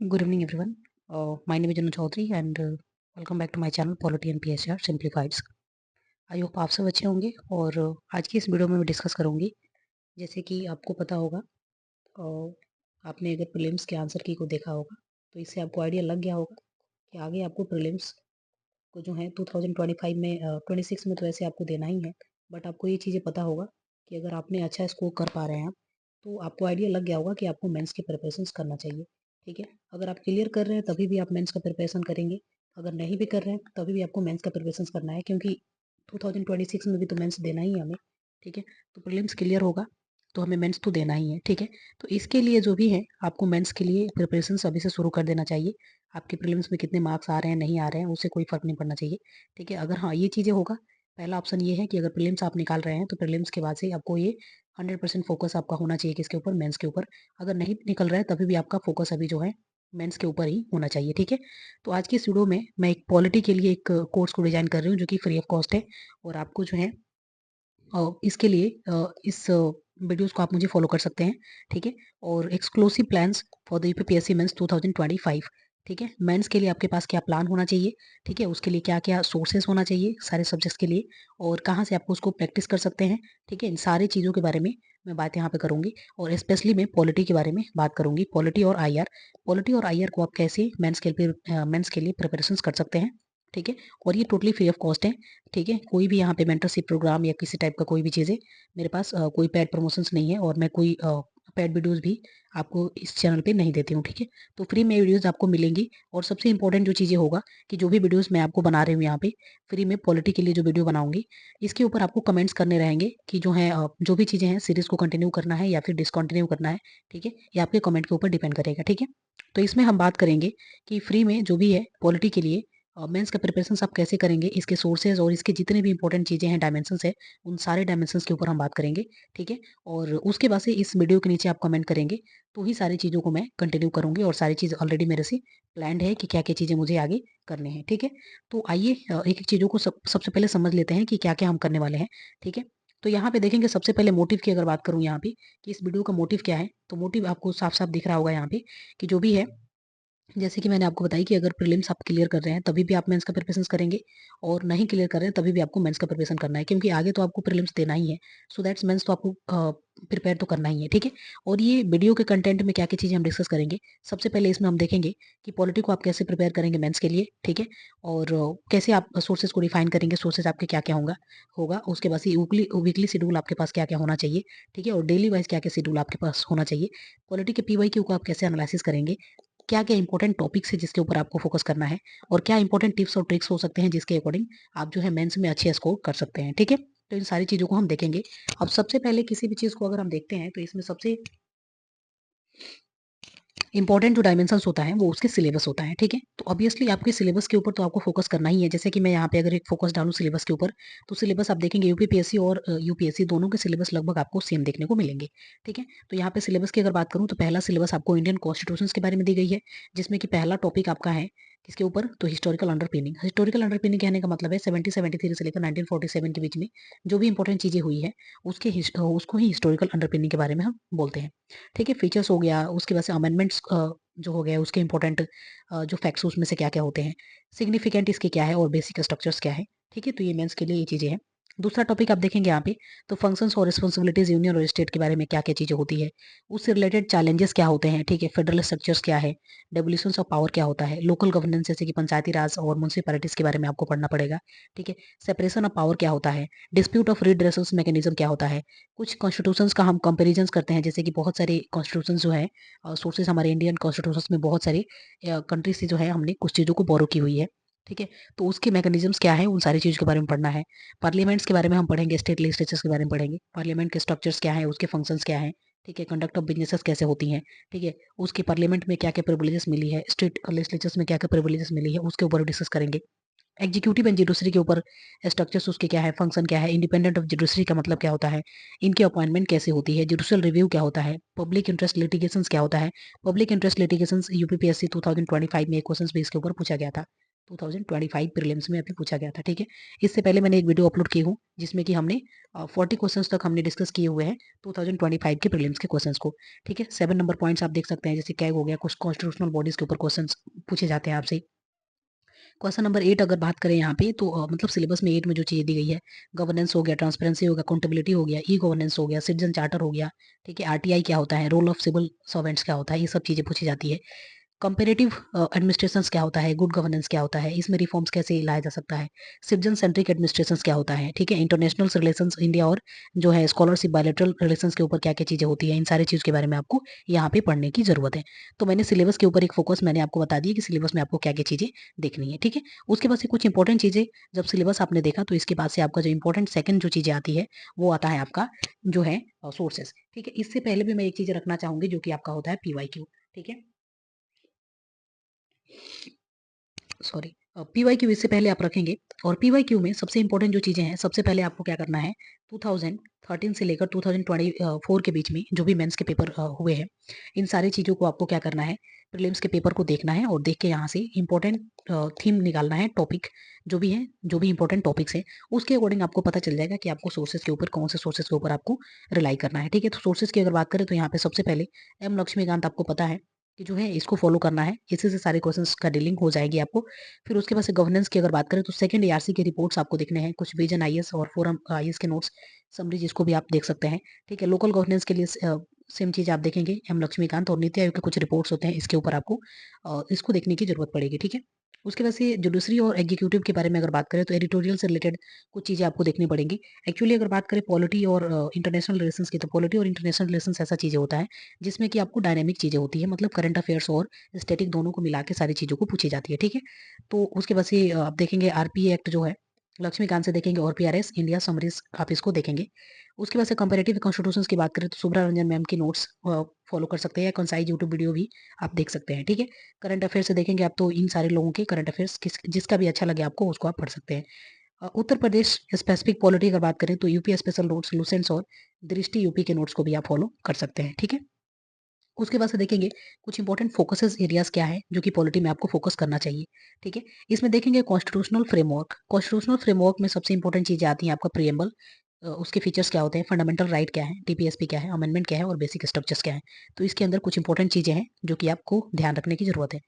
Good evening, everyone. My name is Janu Chaudhary and welcome back to my channel Polity and PSR Simplified. I hope आप सब अच्छे होंगे और आज की इस वीडियो में मैं डिस्कस करूंगी जैसे कि आपको पता होगा आपने अगर प्रीलिम्स के आंसर की को देखा होगा तो इससे आपको आइडिया लग गया होगा कि आगे आपको प्रीलिम्स को जो है 2025 में 26 में तो वैसे आपको देना ही है, बट आपको ये चीज़ें पता होगा कि अगर आपने अच्छा स्कोर कर पा रहे हैं आप, तो आपको आइडिया लग गया होगा कि आपको मेंस की प्रिपरेशंस करना चाहिए। ठीक है, अगर आप क्लियर कर रहे हैं तभी भी आप मेंस का प्रिपरेशन करेंगे, अगर नहीं भी कर रहे हैं तभी भी आपको मेंस का प्रिपरेशन करना है, क्योंकि 2026 में भी तो मेंस देना ही है हमें। ठीक है, तो प्रीलिम्स क्लियर होगा तो हमें मेंस तो देना ही है। ठीक है, तो इसके लिए जो भी है आपको मेंस के लिए प्रिपरेशन अभी से शुरू कर देना चाहिए। आपके प्रीलिम्स में कितने मार्क्स आ रहे हैं नहीं आ रहे हैं उससे कोई फर्क नहीं पड़ना चाहिए। ठीक है, अगर हाँ ये चीज़ें होगा, पहला ऑप्शन ये है कि अगर प्रीलिम्स आप निकाल रहे हैं तो प्रीलिम्स के बाद से आपको ये 100% फोकस आपका होना चाहिए किसके ऊपर, मेंस के ऊपर। अगर नहीं निकल रहा है तभी भी आपका फोकस अभी जो है मेंस के ऊपर ही होना चाहिए। ठीक है, तो आज की इस वीडियो में मैं एक पॉलिटी के लिए एक कोर्स को डिजाइन कर रही हूँ जो कि फ्री ऑफ कॉस्ट है, और आपको जो है इसके लिए इस वीडियोस को आप मुझे फॉलो कर सकते हैं। ठीक है, और exclusive plans for the UPPSC mains 2025। ठीक है, मेंस के लिए आपके पास क्या प्लान होना चाहिए, ठीक है, उसके लिए क्या क्या सोर्सेस होना चाहिए सारे सब्जेक्ट्स के लिए, और कहाँ से आपको उसको प्रैक्टिस कर सकते हैं। ठीक है, इन सारी चीज़ों के बारे में मैं बात यहाँ पे करूंगी, और स्पेशली मैं पॉलिटी के बारे में बात करूंगी, पॉलिटी और आईआर। पॉलिटी और आईआर को आप कैसे मेंस के लिए प्रिपरेशन कर सकते हैं। ठीक है, और ये टोटली फ्री ऑफ कॉस्ट है। ठीक है, कोई भी यहाँ पे मेंटरशिप प्रोग्राम या किसी टाइप का कोई भी चीज़ है, मेरे पास कोई पेड प्रमोशंस नहीं है, और मैं कोई पेड वीडियोस भी आपको इस चैनल पे नहीं देती हूँ। ठीक है, तो फ्री में वीडियोस आपको मिलेंगी, और सबसे इंपॉर्टेंट जो चीज़ें होगा कि जो भी वीडियोस मैं आपको बना रही हूँ यहाँ पे फ्री में पॉलिटी के लिए जो वीडियो बनाऊंगी, इसके ऊपर आपको कमेंट्स करने रहेंगे कि जो है जो भी चीज़ें हैं सीरीज को कंटिन्यू करना है या फिर डिसकंटिन्यू करना है। ठीक है, ये आपके कमेंट के ऊपर डिपेंड करेगा। ठीक है, तो इसमें हम बात करेंगे कि फ्री में जो भी है पॉलिटी के लिए मेंस का प्रिपरेशन आप कैसे करेंगे, इसके सोर्सेज और इसके जितने भी इंपॉर्टेंट चीज़ें हैं, डायमेंशंस है, उन सारे डायमेंशंस के ऊपर हम बात करेंगे। ठीक है, और उसके बाद से इस वीडियो के नीचे आप कमेंट करेंगे तो ही सारी चीज़ों को मैं कंटिन्यू करूंगी, और सारी चीज़ ऑलरेडी मेरे से प्लान्ड है कि क्या क्या चीज़ें मुझे आगे करने हैं। ठीक है, तो आइए एक एक चीज़ों को सबसे पहले समझ लेते हैं कि क्या क्या हम करने वाले हैं। ठीक है, तो यहाँ पे देखेंगे सबसे पहले मोटिव की अगर बात करूँ यहाँ पे कि इस वीडियो का मोटिव क्या है, तो मोटिव आपको साफ साफ दिख रहा होगा यहाँ पे कि जो भी है, जैसे कि मैंने आपको बताई कि अगर प्रीलिम्स आप क्लियर कर रहे हैं तभी भी आप मेंस का प्रिपरेशन करेंगे, और नहीं क्लियर कर रहे हैं तभी भी आपको मेंस का प्रिपरेशन करना है, क्योंकि आगे तो आपको प्रीलिम्स देना ही है। सो दैट्स मेंस तो आपको प्रिपेयर तो करना ही है। ठीक है, और ये वीडियो के कंटेंट में क्या क्या चीज़ें हम डिस्कस करेंगे, सबसे पहले इसमें हम देखेंगे कि पॉलिटी को आप कैसे प्रिपेयर करेंगे मेंस के लिए। ठीक है, और कैसे आप सोर्सेज को डिफाइन करेंगे, सोर्सेज आपके क्या क्या होगा होगा उसके बाद से वीकली वीकली शेड्यूल आपके पास क्या क्या होना चाहिए। ठीक है, और डेली वाइज क्या क्या शेड्यूल आपके पास होना चाहिए। पॉलिटी के पीवाईक्यू को आप कैसे एनालिसिस करेंगे, क्या-क्या इंपॉर्टेंट टॉपिक्स है जिसके ऊपर आपको फोकस करना है, और क्या इंपॉर्टेंट टिप्स और ट्रिक्स हो सकते हैं जिसके अकॉर्डिंग आप जो है मेंस में अच्छे स्कोर कर सकते हैं। ठीक है, तो इन सारी चीज़ों को हम देखेंगे। अब सबसे पहले किसी भी चीज़ को अगर हम देखते हैं तो इसमें सबसे इंपॉर्टेंट जो डायमेंशंस होता है वो उसके सिलेबस होता है। ठीक है, तो ऑब्वियसली आपके सिलेबस के ऊपर तो आपको फोकस करना ही है। जैसे कि मैं यहाँ पे अगर एक फोकस डालूँ सिलेबस के ऊपर, तो सिलेबस आप देखेंगे यूपीपीएससी और यूपीएससी दोनों के सिलेबस लगभग आपको सेम देखने को मिलेंगे। ठीक है, तो यहाँ पे सिलेबस की अगर बात करूँ तो पहला सिलेबस आपको इंडियन कॉन्स्टिट्यूशन के बारे में दी गई है, जिसमें कि पहला टॉपिक आपका है किसके ऊपर, तो हिस्टोरिकल अंडरपिनिंग। हिस्टोरिकल अंडरपिनिंग कहने का मतलब है 1773 से लेकर 1947 के बीच में जो भी इंपॉर्टेंट चीजें हुई है उसको ही हिस्टोरिकल अंडरपिनिंग के बारे में हम बोलते हैं। ठीक है, फीचर्स हो गया, उसके बाद से अमेंडमेंट्स जो हो गया उसके इंपॉर्टेंट जो फैक्ट्स उसमें से क्या क्या होते हैं, सिग्निफिकेंट इसके क्या है, और बेसिक स्ट्रक्चर्स क्या है। ठीक है, तो ये मेंस के लिए ये चीजें हैं। दूसरा टॉपिक आप देखेंगे यहाँ पे, तो फंक्शंस और रिस्पॉन्सिबिलिटीज यूनियन और स्टेट के बारे में क्या क्या चीजें होती है, उससे रिलेटेड चैलेंजेस क्या होते हैं। ठीक है, फेडरल स्ट्रक्चर्स क्या है, डेवोल्यूशन ऑफ पावर क्या होता है, लोकल गवर्नेंस जैसे कि पंचायती राज और म्यूनसिपैलिटीज के बारे में आपको पढ़ना पड़ेगा। ठीक है, सेपरेशन ऑफ पावर क्या होता है, डिस्प्यूट ऑफ रिड्रेसल मैकेनिज्म क्या होता है, कुछ कॉन्स्टिट्यूशंस का हम कंपेरिजन करते हैं, जैसे कि बहुत सारे कॉन्स्टिट्यूशन जो है सोर्सेज हमारे इंडियन कॉन्स्टिट्यूशन में बहुत सारे कंट्री से जो है हमने कुछ चीज़ों को बोरो की हुई है। ठीक है, तो उसके मैकेनिज्म्स क्या है, उन सारी चीज़ों के बारे में पढ़ना है। पार्लियामेंट्स के बारे में हम पढ़ेंगे, स्टेट लेजिस्लेचर्स के बारे में पढ़ेंगे, पार्लियामेंट के स्ट्रक्चर्स क्या है, उसके फंक्शंस क्या है। ठीक है, कंडक्ट ऑफ बिजनेसेस कैसे होती हैं। ठीक है, उसके पार्लियामेंट में क्या क्या प्रिविलेजेस मिली है, स्टेट लेजिस्लेचर्स में क्या क्या प्रिविलेजेस मिली है, उसके ऊपर डिस्कस करेंगे। एग्जीक्यूटिव एंड जुडिशरी के ऊपर स्ट्रक्चर्स उसके क्या है, फंक्शन क्या है, इंडिपेंडेंट ऑफ जुडिशरी का मतलब क्या होता है, इनकी अपॉइंटमेंट कैसे होती है, जुडिशियल रिव्यू क्या होता है, पब्लिक इंटरेस्ट लिटिगेशंस क्या होता है। पब्लिक इंटरेस्ट लिटिगेशंस यूपीपीएससी 2025 में एक क्वेश्चन भी इसके ऊपर पूछा गया था, 2025 प्रीलिम्स में अभी पूछा गया था, ठीक है। इससे पहले मैंने एक वीडियो अपलोड की हूँ जिसमें कि हमने 40 क्वेश्चंस तक हमने डिस्कस किए हुए हैं 2025 के प्रीलिम्स के क्वेश्चंस को, ठीक है। 7 नंबर पॉइंट्स आप देख सकते हैं, जैसे कैग हो गया, कुछ कॉन्स्टिट्यूशनल बॉडीज के ऊपर क्वेश्चंस पूछे जाते हैं आपसे। क्वेश्चन नंबर 8 अगर बात करें यहाँ पे, तो मतलब सिलेबस में 8 में जो चीज़ें दी गई है, गवर्नेंस हो गया, ट्रांसपेरेंसी हो गया, अकाउंटेबिलिटी हो गया, ई गवर्नेंस हो गया, सिटीजन चार्टर हो गया, ठीक है, आरटीआई क्या होता है, रोल ऑफ सिविल सर्वेंट्स क्या होता है, ये सब चीज़ें पूछी जाती है। कंपेरेटिव एडमिनिस्ट्रेशंस क्या होता है, गुड गवर्नेंस क्या होता है, इसमें रिफॉर्म्स कैसे लाया जा सकता है, सिटीजन सेंट्रिक एडमिनिस्ट्रेशंस क्या होता है, ठीक है, इंटरनेशनल रिलेशंस इंडिया और जो है स्कॉलरशिप बायलैटरल रिलेशंस के ऊपर क्या क्या चीजें होती है, इन सारी चीज के बारे में आपको यहाँ पे पढ़ने की जरूरत है। तो मैंने सिलेबस के ऊपर एक फोकस मैंने आपको बता दी कि सिलेबस में आपको क्या क्या चीजें देखनी है, ठीक है। उसके बाद से कुछ इंपॉर्टेंट चीजें, जब सिलेबस आपने देखा तो इसके बाद से आपका जो इंपॉर्टेंट सेकंड जो चीजें आती है वो आता है आपका जो है सोर्सेस, ठीक है। इससे पहले भी मैं एक चीज रखना चाहूंगी जो कि आपका होता है पीवाईक्यू, ठीक है, सॉरी, पीवाईक्यू इससे पहले आप रखेंगे। और पीवाईक्यू में सबसे इंपॉर्टेंट जो चीजें हैं, सबसे पहले आपको क्या करना है, 2013 से लेकर 2024 के बीच में जो भी मेंस के पेपर हुए हैं, इन सारी चीजों को आपको क्या करना है, प्रीलिम्स के पेपर को देखना है और देख के यहाँ से इंपॉर्टेंट थीम निकालना है, टॉपिक जो भी है, जो भी इंपॉर्टेंट टॉपिक्स है, उसके अकॉर्डिंग आपको पता चल जाएगा कि आपको सोर्सेज के ऊपर, कौन से सोर्सेज के ऊपर आपको रिलाई करना है, ठीक है। तो सोर्सेज की अगर बात करें तो यहाँ पे सबसे पहले एम लक्ष्मीकांत आपको पता है कि जो है इसको फॉलो करना है, इसी से सारे क्वेश्चंस का डीलिंग हो जाएगी आपको। फिर उसके बाद से गवर्नेंस की अगर बात करें तो सेकंड एआरसी के रिपोर्ट्स आपको देखने हैं, कुछ विजन आईएएस और फोरम आईएएस के नोट्स समरी जिसको भी आप देख सकते हैं, ठीक है। लोकल गवर्नेंस के लिए सेम चीज आप देखेंगे, एम लक्ष्मीकांत और नीति आयोग के कुछ रिपोर्ट्स होते हैं, इसके ऊपर आपको इसको देखने की जरूरत पड़ेगी, ठीक है। उसके बाद से जुडिशरी और एग्जीक्यूटिव के बारे में अगर बात करें तो एडिटोरियल से रिलेटेड कुछ चीजें आपको देखनी पड़ेंगी। एक्चुअली अगर बात करें पॉलिटी और इंटरनेशनल रिलेशंस की, तो पॉलिटी और इंटरनेशनल रिलेशंस ऐसा चीजें होता है जिसमें कि आपको डायनेमिक चीजें होती है, मतलब करंट अफेयर्स और स्टैटिक दोनों को मिला के सारी चीजों को पूछी जाती है, ठीक है। तो उसके बाद से आप देखेंगे आरपी एक्ट जो है लक्ष्मीकांत से देखेंगे, और पीआरएस इंडिया समरीज आप इसको देखेंगे। उसके बाद से कंपैरेटिव कॉन्स्टिट्यूशंस की बात करें तो सुब्रा रंजन मैम की नोट्स फॉलो कर सकते हैं, या कंसाइज यूट्यूब वीडियो भी आप देख सकते हैं, ठीक है। करंट अफेयर से देखेंगे आप तो इन सारे लोगों के करंट अफेयर्स जिसका भी अच्छा लगे आपको उसको आप पढ़ सकते हैं। उत्तर प्रदेश स्पेसिफिक पॉलिटी अगर बात करें तो यूपी स्पेशल नोट्स, लुसेंट्स और दृष्टि यूपी के नोट्स को भी आप फॉलो कर सकते हैं, ठीक है। उसके बाद से देखेंगे कुछ इंपॉर्टेंट फोकसेस एरियाज क्या है जो कि पॉलिटी में आपको फोकस करना चाहिए, ठीक है। इसमें देखेंगे कॉन्स्टिट्यूशनल फ्रेमवर्क, कॉन्स्टिट्यूशनल फ्रेमवर्क में सबसे इंपॉर्टेंट चीजें आती हैं आपका प्रिएम्बल, उसके फीचर्स क्या होते हैं, फंडामेंटल राइट क्या है, टीपीएसपी क्या है, अमेंडमेंट क्या है और बेसिक स्ट्रक्चर्स क्या है। तो इसके अंदर कुछ इंपॉर्टेंट चीजें हैं जो कि आपको ध्यान रखने की जरूरत है।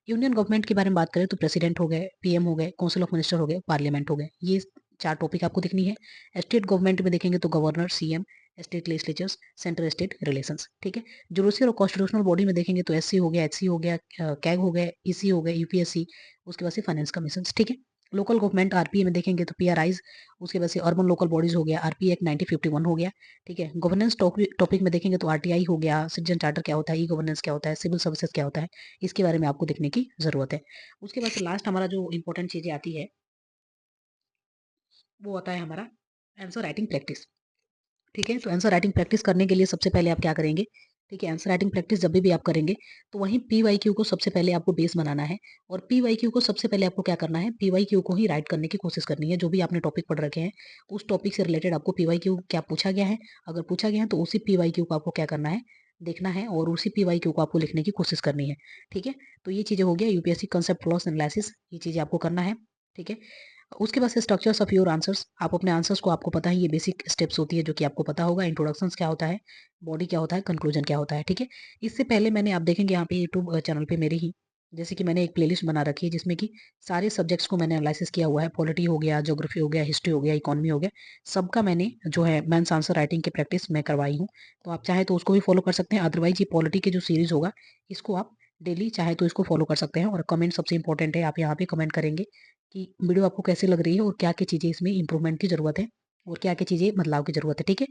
यूनियन गवर्नमेंट के बारे में बात करें तो प्रेसिडेंट हो गए, पीएम हो गए, काउंसिल ऑफ मिनिस्टर हो गए, पार्लियामेंट हो गए, ये 4 टॉपिक आपको देखनी है। स्टेट गवर्नमेंट में देखेंगे तो governor, CM, state legislatures, centre state relations, ठीक है। जुडिशियल और कॉन्स्टिट्यूशनल बॉडी में देखेंगे तो एससी हो गया, एचसी हो गया, कैग हो गए, ईसी हो गए, यूपीएससी, उसके बाद से फाइनेंस कमीशन, ठीक है। लोकल गवर्नमेंट आरपीए में देखेंगे तो पीआरआईज, उसके बाद से अर्बन लोकल बॉडीज हो गया, आरपीए एक्ट 1951 हो गया, ठीक है। गवर्नेंस टॉपिक में देखेंगे तो आरटीआई हो गया, सिटीजन चार्टर क्या होता है, ई गवर्नेंस क्या होता है, सिविल सर्विसेज क्या होता है, इसके बारे में आपको देखने की जरूरत है। उसके बाद से लास्ट हमारा जो इंपॉर्टेंट चीजें आती है वो आता है हमारा आंसर राइटिंग प्रैक्टिस, ठीक है। तो आंसर राइटिंग प्रैक्टिस करने के लिए सबसे पहले आप क्या करेंगे, ठीक है, आंसर राइटिंग प्रैक्टिस जब भी आप करेंगे तो वहीं पीवाईक्यू को सबसे पहले आपको बेस बनाना है, और पीवाईक्यू को सबसे पहले आपको क्या करना है, पीवाईक्यू को ही राइट करने की कोशिश करनी है। जो भी आपने टॉपिक पढ़ रखे हैं उस टॉपिक से रिलेटेड आपको पीवाईक्यू क्या पूछा गया है, अगर पूछा गया है तो उसी पीवाईक्यू को आपको क्या करना है, देखना है और उसी पीवाईक्यू को आपको लिखने की कोशिश करनी है, ठीक है। तो ये चीजें हो गया यूपीएससी कंसेप्ट फ्लॉस एनालिसिस, ये चीजें आपको करना है, ठीक है। उसके बाद से स्ट्रक्चर्स ऑफ योर आंसर्स, आप अपने आंसर्स को, आपको पता है ये बेसिक स्टेप्स होती है जो कि आपको पता होगा, इंट्रोडक्शंस क्या होता है, बॉडी क्या होता है, कंक्लूजन क्या होता है, ठीक है। इससे पहले मैंने, आप देखेंगे यहाँ पे यूट्यूब चैनल पे मेरे ही, जैसे कि मैंने एक प्लेलिस्ट बना रखी है जिसमें कि सारे सब्जेक्ट्स को मैंने एनालिसिस किया हुआ है, पॉलिटी हो गया, ज्योग्राफी हो गया, हिस्ट्री हो गया, इकोनॉमी हो गया, सबका मैंने जो है मेंस आंसर राइटिंग की प्रैक्टिस मैं करवाई हूँ। तो आप चाहे तो उसको भी फॉलो कर सकते हैं, अदरवाइज ये पॉलिटी की जो सीरीज होगा इसको आप डेली चाहे तो इसको फॉलो कर सकते हैं। और कमेंट सबसे इंपॉर्टेंट है, आप यहाँ पे कमेंट करेंगे कि वीडियो आपको कैसी लग रही है और क्या क्या चीज़ें इसमें इंप्रूवमेंट की ज़रूरत है और क्या क्या चीज़ें बदलाव की ज़रूरत है, ठीक है।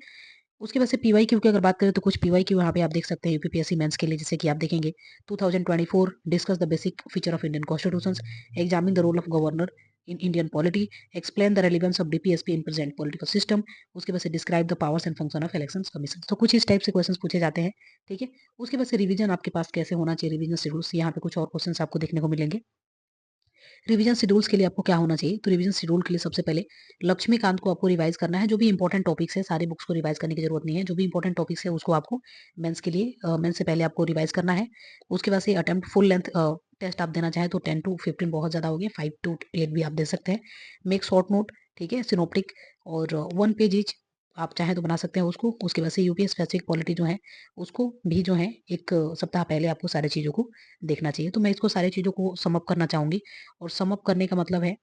उसके बाद से पीवाईक्यू की अगर बात करें तो कुछ पीवाईक्यू यहाँ पे आप देख सकते हैं यूपीपीएससी मेंस के लिए, जैसे कि आप देखेंगे 2024 discuss the basic feature of Indian constitutions, examine the role of governor in Indian polity, explain the relevance of DPSP in present political system, उसके बाद से describe the powers and function of election commission. तो कुछ इस type से question पूछे जाते हैं, ठीक है। उसके बाद से रिवीजन आपके पास कैसे होना चाहिए, रिवीजन शेड्यूल्स, यहाँ पे कुछ और क्वेश्चन आपको देखने को मिलेंगे। रिवीजन शेड्यूल्स के लिए आपको क्या होना चाहिए, तो रिवीजन शेड्यूल के लिए सबसे पहले लक्ष्मीकांत को आपको रिवाइज करना है, जो भी इंपॉर्टेंट टॉपिक्स है सारे बुक्स को रिवाइज करने की जरूरत नहीं है, जो भी इंपॉर्टेंट टॉपिक्स है उसको आपको मेंस के लिए मेंस से पहले आपको रिवाइज करना है। उसके बाद से अटेम्प्ट फुल लेंथ टेस्ट आप देना चाहें तो 10 टू 15 बहुत ज़्यादा हो गया, 5 टू 8 भी आप दे सकते हैं। मेक शॉर्ट नोट, ठीक है, सिनॉप्टिक और 1 पेज ईच आप चाहें तो बना सकते हैं उसको। उसके बाद से यूपीएस स्पेसिफिक पॉलिटी जो है, उसको भी जो है 1 सप्ताह पहले आपको सारी चीज़ों को देखना चाहिए। तो मैं इसको सारी चीज़ों को सम अप करना चाहूँगी और सम अप करने का मतलब है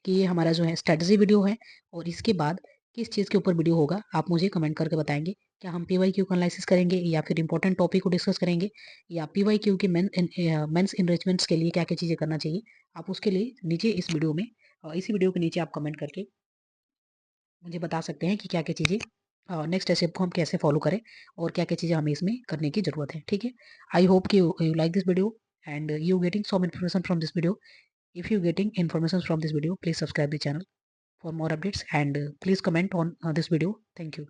कि ये हमारा जो है स्ट्रैटेजी वीडियो है और इसके बाद किस चीज़ के ऊपर वीडियो होगा आप मुझे कमेंट करके बताएँगे। क्या हम पीवाईक्यू का एनालिसिस करेंगे या फिर इम्पोर्टेंट टॉपिक को डिस्कस करेंगे या पीवाईक्यू के मेंस एनरिचमेंट्स के लिए क्या-क्या चीज़ें करना चाहिए? आप उसके लिए नीचे इस वीडियो में इसी वीडियो के नीचे आप कमेंट करके मुझे बता सकते हैं कि क्या-क्या चीज़ें नेक्स्ट स्टेप को हम कैसे फॉलो करें और क्या-क्या चीज़ें हमें इसमें करने की ज़रूरत है, ठीक है? आई होप कि you like this video and you getting some information from this video. If you getting information from this video, please subscribe the channel for more updates and please comment on this video. Thank you.